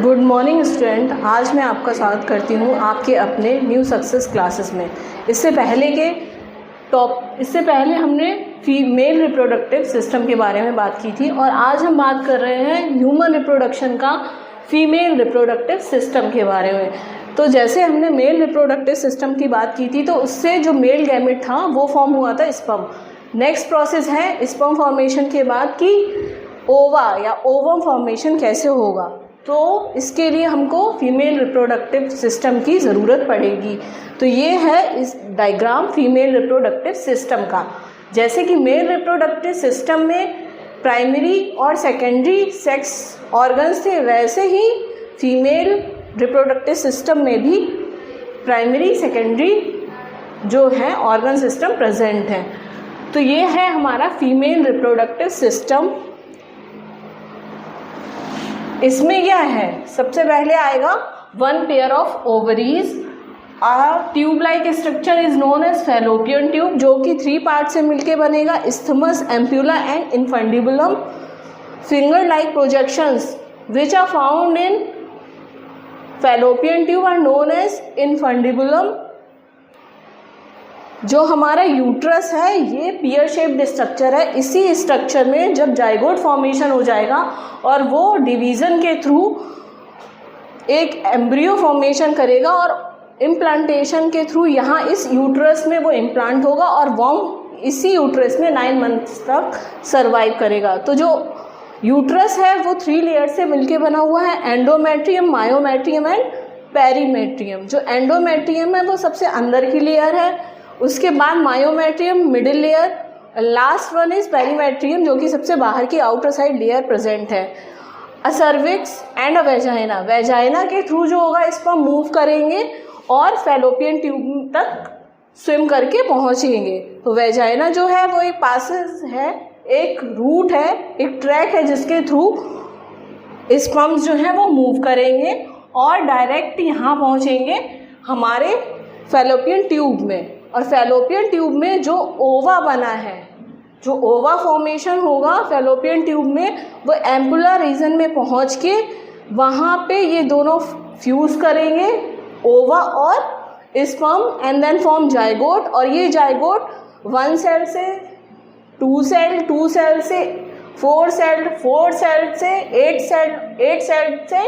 Good morning student. आज मैं आपका स्वागत करती हूँ आपके अपने न्यू सक्सेस क्लासेस में। इससे पहले हमने फीमेल रिप्रोडक्टिव सिस्टम के बारे में बात की थी और आज हम बात कर रहे हैं ह्यूमन रिप्रोडक्शन का फीमेल रिप्रोडक्टिव सिस्टम के बारे में। तो जैसे हमने मेल रिप्रोडक्टिव सिस्टम की बात की थी तो उससे जो मेल गैमेट था वो फॉर्म हुआ था स्पर्म। नेक्स्ट प्रोसेस है स्पर्म फॉर्मेशन के बाद कि ओवा या ओवम फॉर्मेशन कैसे होगा। तो इसके लिए हमको फीमेल रिप्रोडक्टिव सिस्टम की ज़रूरत पड़ेगी। तो ये है इस डायग्राम फीमेल रिप्रोडक्टिव सिस्टम का। जैसे कि मेल रिप्रोडक्टिव सिस्टम में प्राइमरी और सेकेंडरी सेक्स ऑर्गन्स थे, वैसे ही फीमेल रिप्रोडक्टिव सिस्टम में भी प्राइमरी सेकेंडरी जो है ऑर्गन सिस्टम प्रेजेंट है। तो ये है हमारा फीमेल रिप्रोडक्टिव सिस्टम। इसमें क्या है, सबसे पहले आएगा one pair of ovaries. Tube like structure is known as fallopian tube, जो कि 3 पार्ट से मिलके बनेगा, isthmus, ampulla and infundibulum. Finger like projections which are found in fallopian tube are known as infundibulum. जो हमारा यूट्रस है ये pear shaped structure है। इसी स्ट्रक्चर में जब जाइगोट फॉर्मेशन हो जाएगा और वो डिवीज़न के थ्रू एक एम्ब्रियो फॉर्मेशन करेगा और इम्प्लांटेशन के थ्रू यहाँ इस यूट्रस में वो इम्प्लांट होगा और वॉर्म इसी यूट्रस में 9 मंथ्स तक सर्वाइव करेगा। तो जो यूट्रस है वो 3 लेयर से मिलके बना हुआ है, एंडोमेट्रियम, मायोमेट्रियम एंड पेरीमेट्रियम। जो एंडोमेट्रियम है वो सबसे अंदर की लेयर है, उसके बाद myometrium middle layer, last one is perimetrium जो कि सबसे बाहर की आउटर साइड लेयर प्रेजेंट है। A cervix and a vagina, vagina के थ्रू जो होगा इस पर मूव करेंगे और फैलोपियन ट्यूब तक स्विम करके पहुंचेंगे। तो वेजाइना जो है वो एक पासेज है, एक रूट है, एक ट्रैक है जिसके थ्रू स्पर्म्स जो है वो मूव करेंगे और डायरेक्ट यहाँ पहुँचेंगे हमारे फैलोपियन ट्यूब में। और फैलोपियन ट्यूब में जो ओवा बना है, जो ओवा फॉर्मेशन होगा फैलोपियन ट्यूब में, वो एम्पुलर रीजन में पहुंच के वहाँ पे ये दोनों फ्यूज़ करेंगे, ओवा और sperm, and then form zygote. और ये जाइगोट 1 सेल से 2 सेल, 2 सेल से 4 सेल, 4 सेल से 8 सेल, 8 सेल से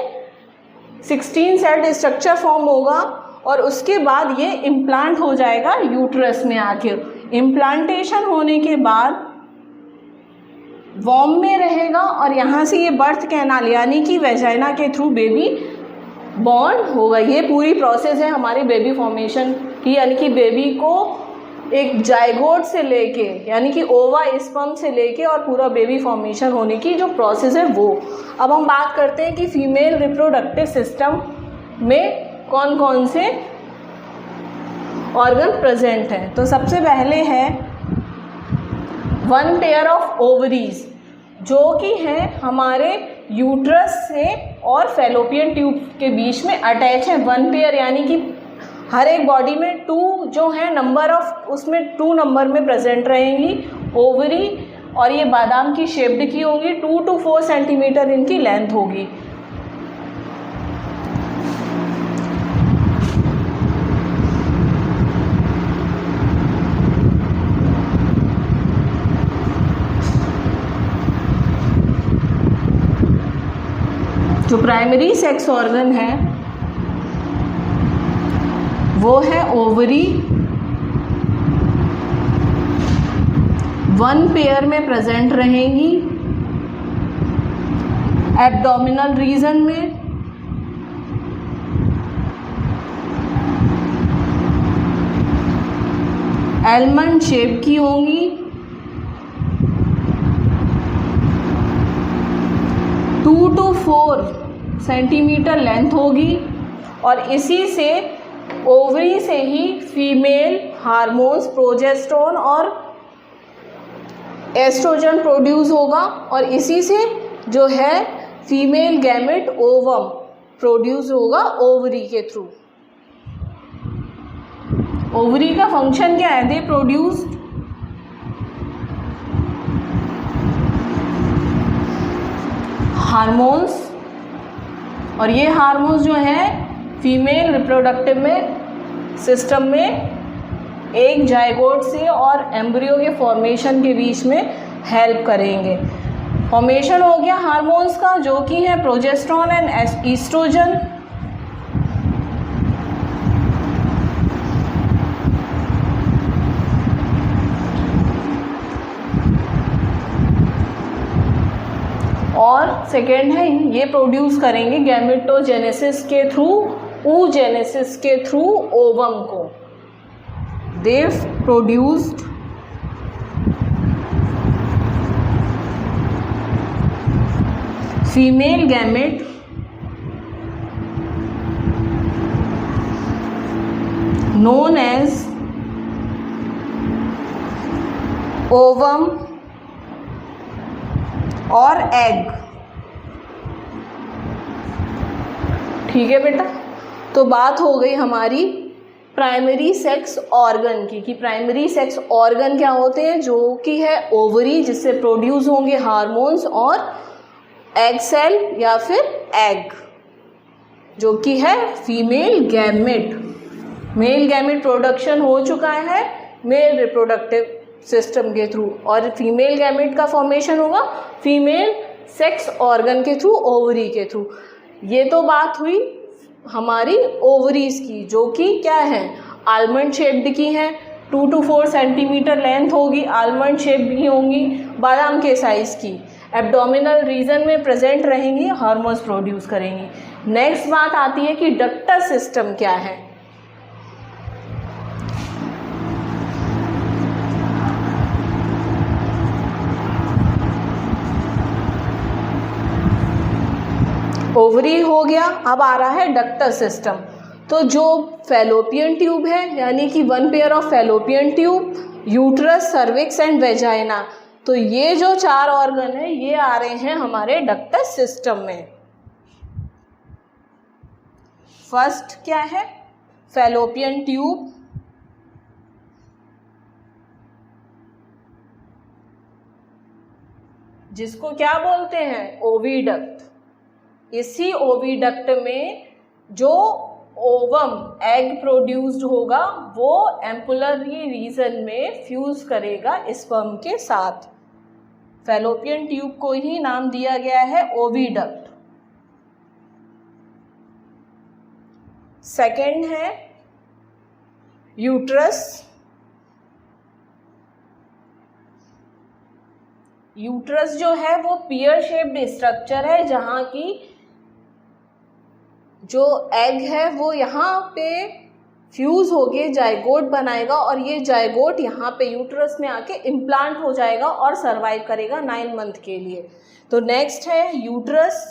16 सेल स्ट्रक्चर फॉर्म होगा और उसके बाद ये इम्प्लांट हो जाएगा यूट्रस में आके। इम्प्लांटेशन होने के बाद वॉर्म में रहेगा और यहाँ से ये बर्थ कैनाल यानी कि वेजाइना के थ्रू बेबी बॉर्न होगा। ये पूरी प्रोसेस है हमारी बेबी फॉर्मेशन की, यानी कि बेबी को एक जाइगोट से लेके यानी कि ओवा स्पर्म से लेके और पूरा बेबी फॉर्मेशन होने की जो प्रोसेस है वो। अब हम बात करते हैं कि फीमेल रिप्रोडक्टिव सिस्टम में कौन कौन से ऑर्गन प्रेजेंट हैं। तो सबसे पहले है 1 पेयर ऑफ ओवरीज, जो कि है हमारे यूट्रस से और फैलोपियन ट्यूब के बीच में अटैच है। 1 पेयर यानी कि हर एक बॉडी में 2 जो है नंबर ऑफ, उसमें 2 नंबर में प्रेजेंट रहेंगी ओवरी, और ये बादाम की शेप्ड की होंगी। 2 to 4 सेंटीमीटर इनकी लेंथ होगी। जो प्राइमरी सेक्स ऑर्गन है वो है ओवरी। 1 पेयर में प्रेजेंट रहेंगी एब्डोमिनल रीजन में। एलमंड शेप की होंगी। 2 to 4 सेंटीमीटर लेंथ होगी और इसी से ओवरी से ही फीमेल हार्मोन्स प्रोजेस्टेरोन और एस्ट्रोजन प्रोड्यूस होगा और इसी से जो है फीमेल गैमेट ओवम प्रोड्यूस होगा ओवरी के थ्रू। ओवरी का फंक्शन क्या है, दे प्रोड्यूस हार्मोन्स और ये हार्मोन्स जो हैं फीमेल रिप्रोडक्टिव में सिस्टम में एक जाइगोट से और एम्ब्रियो के फॉर्मेशन के बीच में हेल्प करेंगे। फॉर्मेशन हो गया हार्मोन्स का, जो कि है प्रोजेस्टेरोन एंड ईस्ट्रोजन। और सेकेंड है ये प्रोड्यूस करेंगे गैमेटोजेनेसिस के थ्रू, oogenesis के थ्रू ओवम को। दे produced female gamete known as ovum और एग। ठीक है बेटा, तो बात हो गई हमारी प्राइमरी सेक्स ऑर्गन की, कि प्राइमरी सेक्स ऑर्गन क्या होते हैं, जो कि है ओवरी जिससे प्रोड्यूस होंगे हार्मोन्स, और एग सेल या फिर एग जो कि है female gamete. Male gamete production हो चुका है मेल रिप्रोडक्टिव सिस्टम के थ्रू, और फीमेल गैमेट का फॉर्मेशन होगा फीमेल सेक्स ऑर्गन के थ्रू, ओवरी के थ्रू। ये तो बात हुई हमारी ओवरीज की, जो कि क्या है आलमंड शेप्ड की हैं, 2 to 4 सेंटीमीटर लेंथ होगी, आलमंड शेप भी होंगी, बादाम के साइज़ की, एब्डोमिनल रीजन में प्रेजेंट रहेंगी, हार्मोन्स प्रोड्यूस करेंगी। नेक्स्ट बात आती है कि डक्टर सिस्टम क्या है। ओवरी हो गया, अब आ रहा है डक्टर सिस्टम। तो जो फैलोपियन ट्यूब है, यानी कि 1 pair of fallopian tube, uterus, cervix and vagina, तो ये जो 4 ऑर्गन है ये आ रहे हैं हमारे डक्टर सिस्टम में। फर्स्ट क्या है, फैलोपियन ट्यूब, जिसको क्या बोलते हैं ओविडक्ट। इसी ओविडक्ट में जो ओवम एग प्रोड्यूस्ड होगा वो एम्पुलरी रीजन में फ्यूज करेगा स्पर्म के साथ। फैलोपियन ट्यूब को ही नाम दिया गया है ओविडक्ट। सेकेंड है यूट्रस। यूट्रस जो है वो पियर शेप्ड स्ट्रक्चर है, जहाँ की जो एग है वो यहाँ पे फ्यूज होके जाइगोट बनाएगा, और ये जाइगोट यहाँ पे यूट्रस में आके इम्प्लांट हो जाएगा और सरवाइव करेगा 9 मंथ के लिए। तो नेक्स्ट है uterus.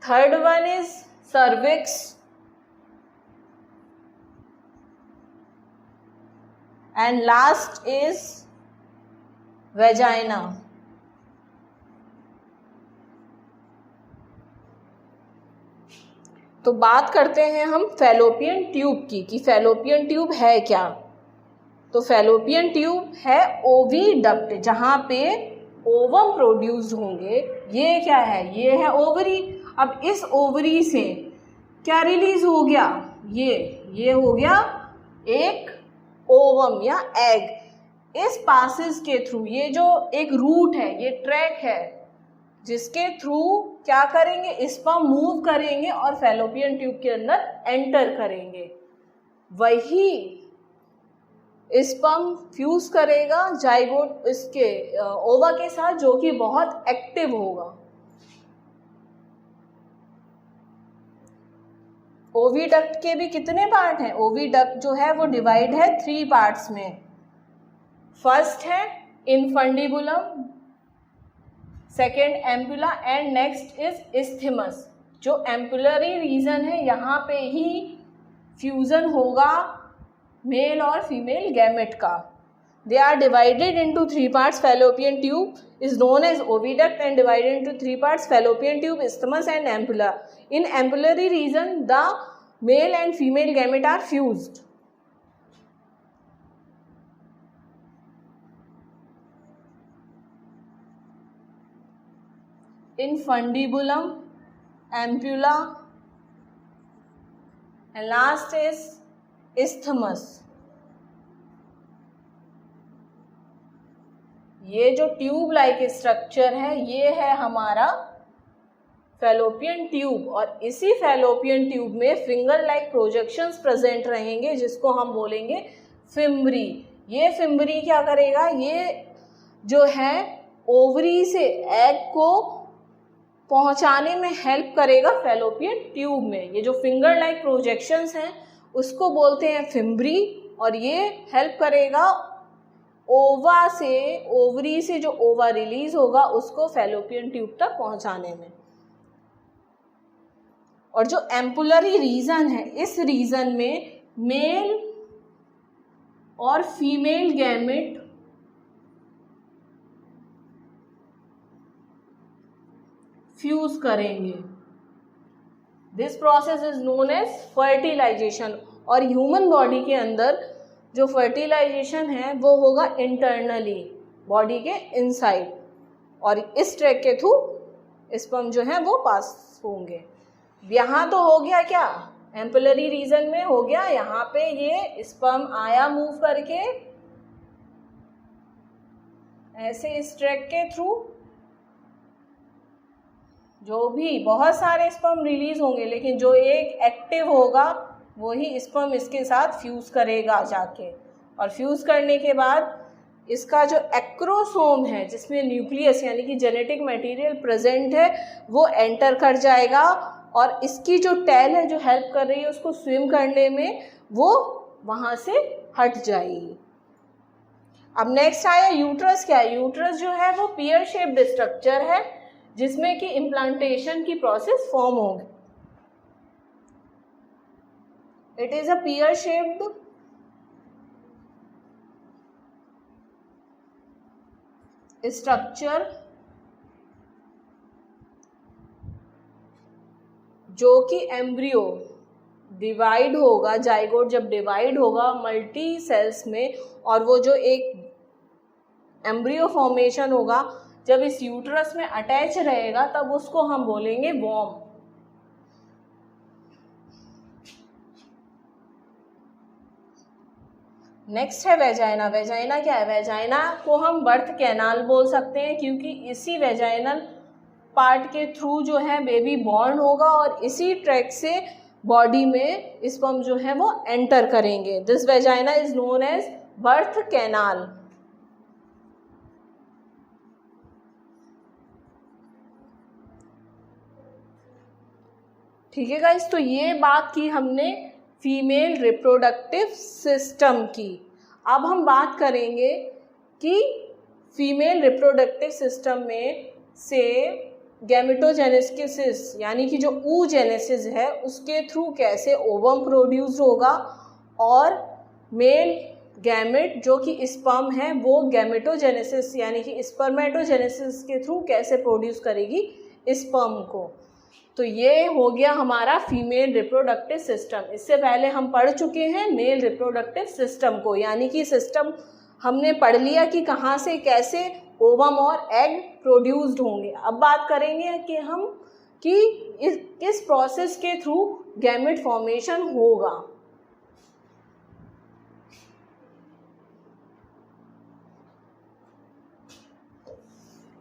Third one is cervix, and last is vagina. तो बात करते हैं हम फैलोपियन ट्यूब की, कि फैलोपियन ट्यूब है क्या। तो फैलोपियन ट्यूब है ओविडक्ट, जहाँ पे ओवम प्रोड्यूस्ड होंगे। ये क्या है, ये है ओवरी। अब इस ओवरी से क्या रिलीज हो गया, ये हो गया एक ओवम या एग। इस पासेस के थ्रू, ये जो एक रूट है, ये ट्रैक है, जिसके थ्रू क्या करेंगे, स्पर्म मूव करेंगे और फैलोपियन ट्यूब के अंदर एंटर करेंगे। वही स्पर्म फ्यूज करेगा जाइगोट इसके ओवा के साथ, जो कि बहुत एक्टिव होगा। ओविडक्ट के भी कितने पार्ट हैं, ओविडक्ट जो है वो डिवाइड है 3 पार्ट्स में। फर्स्ट है infundibulum, second ampulla, and next is isthmus. जो एम्पुलरी रीजन है, यहाँ पे ही फ्यूजन होगा मेल और फीमेल गैमेट का। They are divided into 3 parts. Fallopian tube is known as oviduct and divided into 3 parts: fallopian tube, isthmus and ampulla. In ampullary region, the male and female gamete are fused. infundibulum, ampulla, and last is isthmus. ये जो tube like structure है ये है हमारा fallopian tube, और इसी fallopian tube में finger like projections present रहेंगे जिसको हम बोलेंगे फिम्बरी। ये फिम्बरी क्या करेगा, ये जो है ओवरी से एग को पहुंचाने में हेल्प करेगा फैलोपियन ट्यूब में। ये जो फिंगर लाइक प्रोजेक्शंस हैं उसको बोलते हैं फिम्बरी, और ये हेल्प करेगा ओवा से, ओवरी से जो ओवा रिलीज होगा उसको फैलोपियन ट्यूब तक पहुंचाने में। और जो एम्पुलरी रीजन है, इस रीजन में मेल और फीमेल गैमेट फ्यूज करेंगे। This process is known as fertilisation. और ह्यूमन बॉडी के अंदर जो फर्टिलाइजेशन है वो होगा इंटरनली, बॉडी के इनसाइड, और इस ट्रैक के थ्रू स्पर्म जो है वो पास होंगे। यहाँ तो हो गया क्या, एम्पुलरी रीजन में हो गया, यहाँ पे ये स्पर्म आया मूव करके ऐसे इस ट्रैक के थ्रू, जो भी बहुत सारे स्पर्म रिलीज होंगे लेकिन जो एक एक्टिव होगा वही स्पर्म इसके साथ फ्यूज करेगा जाके, और फ्यूज करने के बाद इसका जो एक्रोसोम है जिसमें न्यूक्लियस यानी कि जेनेटिक मटेरियल प्रेजेंट है वो एंटर कर जाएगा, और इसकी जो टेल है जो हेल्प कर रही है उसको स्विम करने में, वो वहाँ से हट जाएगी। अब नेक्स्ट आया यूट्रस। क्या है यूट्रस, जो है वो पियर शेप्ड स्ट्रक्चर है जिसमें कि इम्प्लांटेशन की प्रोसेस फॉर्म होगी। It is a pear-shaped structure जो कि एम्ब्रियो डिवाइड होगा, जाइगोट जब डिवाइड होगा मल्टी सेल्स में, और वो जो एक एम्ब्रियो फॉर्मेशन होगा जब इस यूट्रस में अटैच रहेगा तब उसको हम बोलेंगे वॉर्म। नेक्स्ट है वेजाइना। वेजाइना क्या है, वेजाइना को हम बर्थ कैनाल बोल सकते हैं क्योंकि इसी वेजाइनल पार्ट के थ्रू जो है बेबी बॉर्न होगा और इसी ट्रैक से बॉडी में स्पर्म जो है वो एंटर करेंगे। This vagina is known as birth canal. ठीक है गाइस, तो ये बात की हमने फीमेल रिप्रोडक्टिव सिस्टम की। अब हम बात करेंगे कि फीमेल रिप्रोडक्टिव सिस्टम में से गैमेटोजेनेसिस यानी कि जो oogenesis है उसके थ्रू कैसे ओवम प्रोड्यूस होगा, और मेल गैमेट जो कि स्पर्म है वो गैमेटोजेनेसिस यानी कि स्पर्मेटोजेनेसिस के थ्रू कैसे प्रोड्यूस करेगी स्पर्म को। तो ये हो गया हमारा फीमेल रिप्रोडक्टिव सिस्टम। इससे पहले हम पढ़ चुके हैं मेल रिप्रोडक्टिव सिस्टम को, यानी कि सिस्टम हमने पढ़ लिया कि कहाँ से कैसे ओवम और एग प्रोड्यूस्ड होंगे। अब बात करेंगे कि हम किस प्रोसेस के थ्रू गैमेट फॉर्मेशन होगा।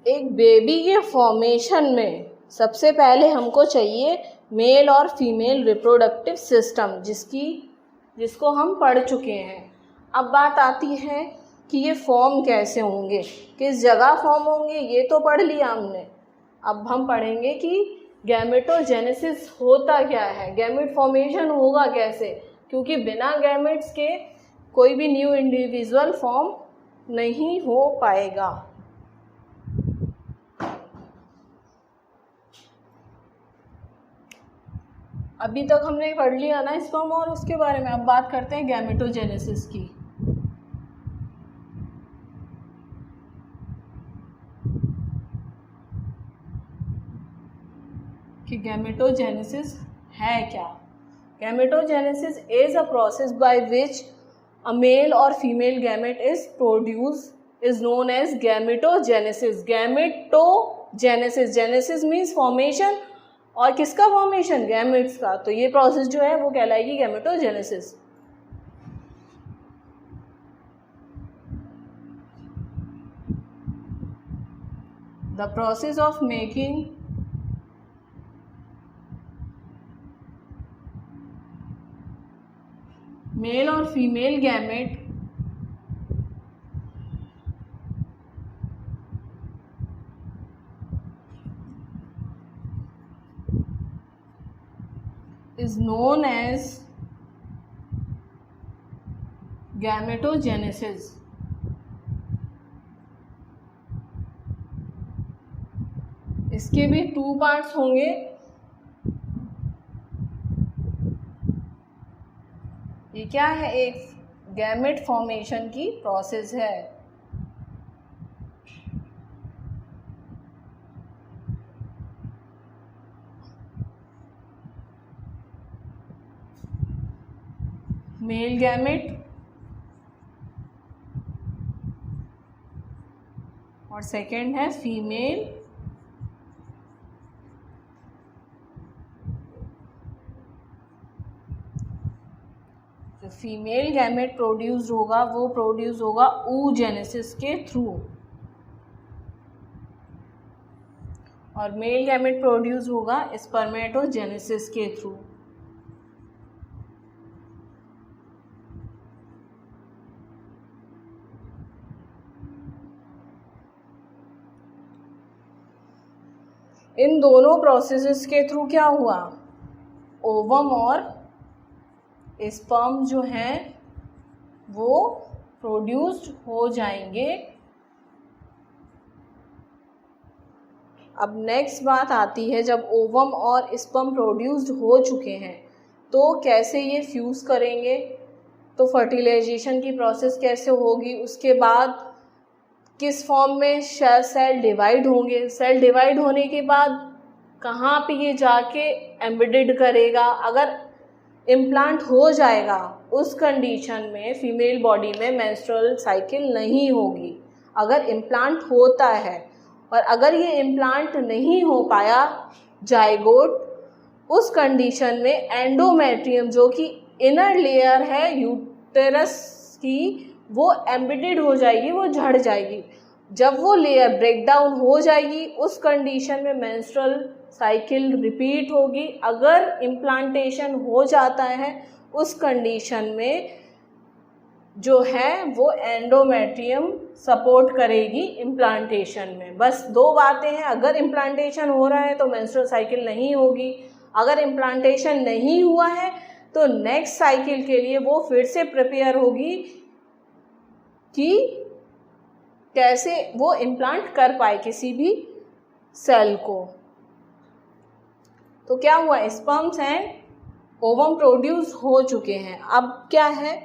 एक बेबी के फॉर्मेशन में सबसे पहले हमको चाहिए मेल और फीमेल रिप्रोडक्टिव सिस्टम, जिसको हम पढ़ चुके हैं। अब बात आती है कि ये फॉर्म कैसे होंगे, किस जगह फॉर्म होंगे, ये तो पढ़ लिया हमने। अब हम पढ़ेंगे कि गैमेटोजेनेसिस होता क्या है, गैमेट फॉर्मेशन होगा कैसे, क्योंकि बिना गैमेट्स के कोई भी न्यू इंडिविजुअल फॉर्म नहीं हो पाएगा। अभी तक हमने पढ़ लिया ना स्पर्म और उसके बारे में। अब बात करते हैं गैमेटोजेनेसिस की। कि गैमेटोजेनेसिस है क्या। Gametogenesis is a process by which a male और female gamete is produce is known as gametogenesis. Gametogenesis, genesis means formation, और किसका फॉर्मेशन, गैमेट्स का, तो ये प्रोसेस जो है वो कहलाएगी gametogenesis. The process of making male और female gamete is known as gametogenesis. इसके भी 2 पार्ट्स होंगे। ये क्या है, एक गैमेट फॉर्मेशन की प्रोसेस है। मेल गैमेट और सेकंड है फीमेल जो फीमेल गैमेट प्रोड्यूस होगा वो प्रोड्यूस होगा oogenesis के थ्रू, और मेल गैमेट प्रोड्यूस होगा स्पर्मेटोजेनेसिस के थ्रू। इन दोनों प्रोसेसेस के थ्रू क्या हुआ, ओवम और स्पर्म जो हैं वो प्रोड्यूस्ड हो जाएंगे। अब नेक्स्ट बात आती है, जब ओवम और स्पर्म प्रोड्यूस्ड हो चुके हैं तो कैसे ये फ्यूज़ करेंगे, तो फर्टिलाइजेशन की प्रोसेस कैसे होगी, उसके बाद किस फॉर्म में सेल डिवाइड होंगे, सेल डिवाइड होने के बाद कहाँ पे ये जाके एम्बेडेड करेगा। अगर इम्प्लांट हो जाएगा उस कंडीशन में फीमेल बॉडी में मेंस्ट्रुअल साइकिल नहीं होगी। अगर इम्प्लांट होता है और अगर ये इम्प्लांट नहीं हो पाया जाइगोट, उस कंडीशन में एंडोमेट्रियम जो कि इनर लेयर है यूटेरस की, वो एम्बेडेड हो जाएगी, वो झड़ जाएगी। जब वो लेयर ब्रेक डाउन हो जाएगी उस कंडीशन में मेंस्ट्रुअल साइकिल रिपीट होगी। अगर इम्प्लांटेशन हो जाता है उस कंडीशन में जो है वो एंडोमेट्रियम सपोर्ट करेगी इम्प्लांटेशन में। बस 2 बातें हैं, अगर इम्प्लांटेशन हो रहा है तो मेंस्ट्रुअल साइकिल नहीं होगी, अगर इम्प्लांटेशन नहीं हुआ है तो नेक्स्ट साइकिल के लिए वो फिर से प्रिपेयर होगी कि कैसे वो इम्प्लांट कर पाए किसी भी सेल को। तो क्या हुआ, स्पर्म्स एंड ओवम प्रोड्यूस हो चुके हैं। अब क्या है,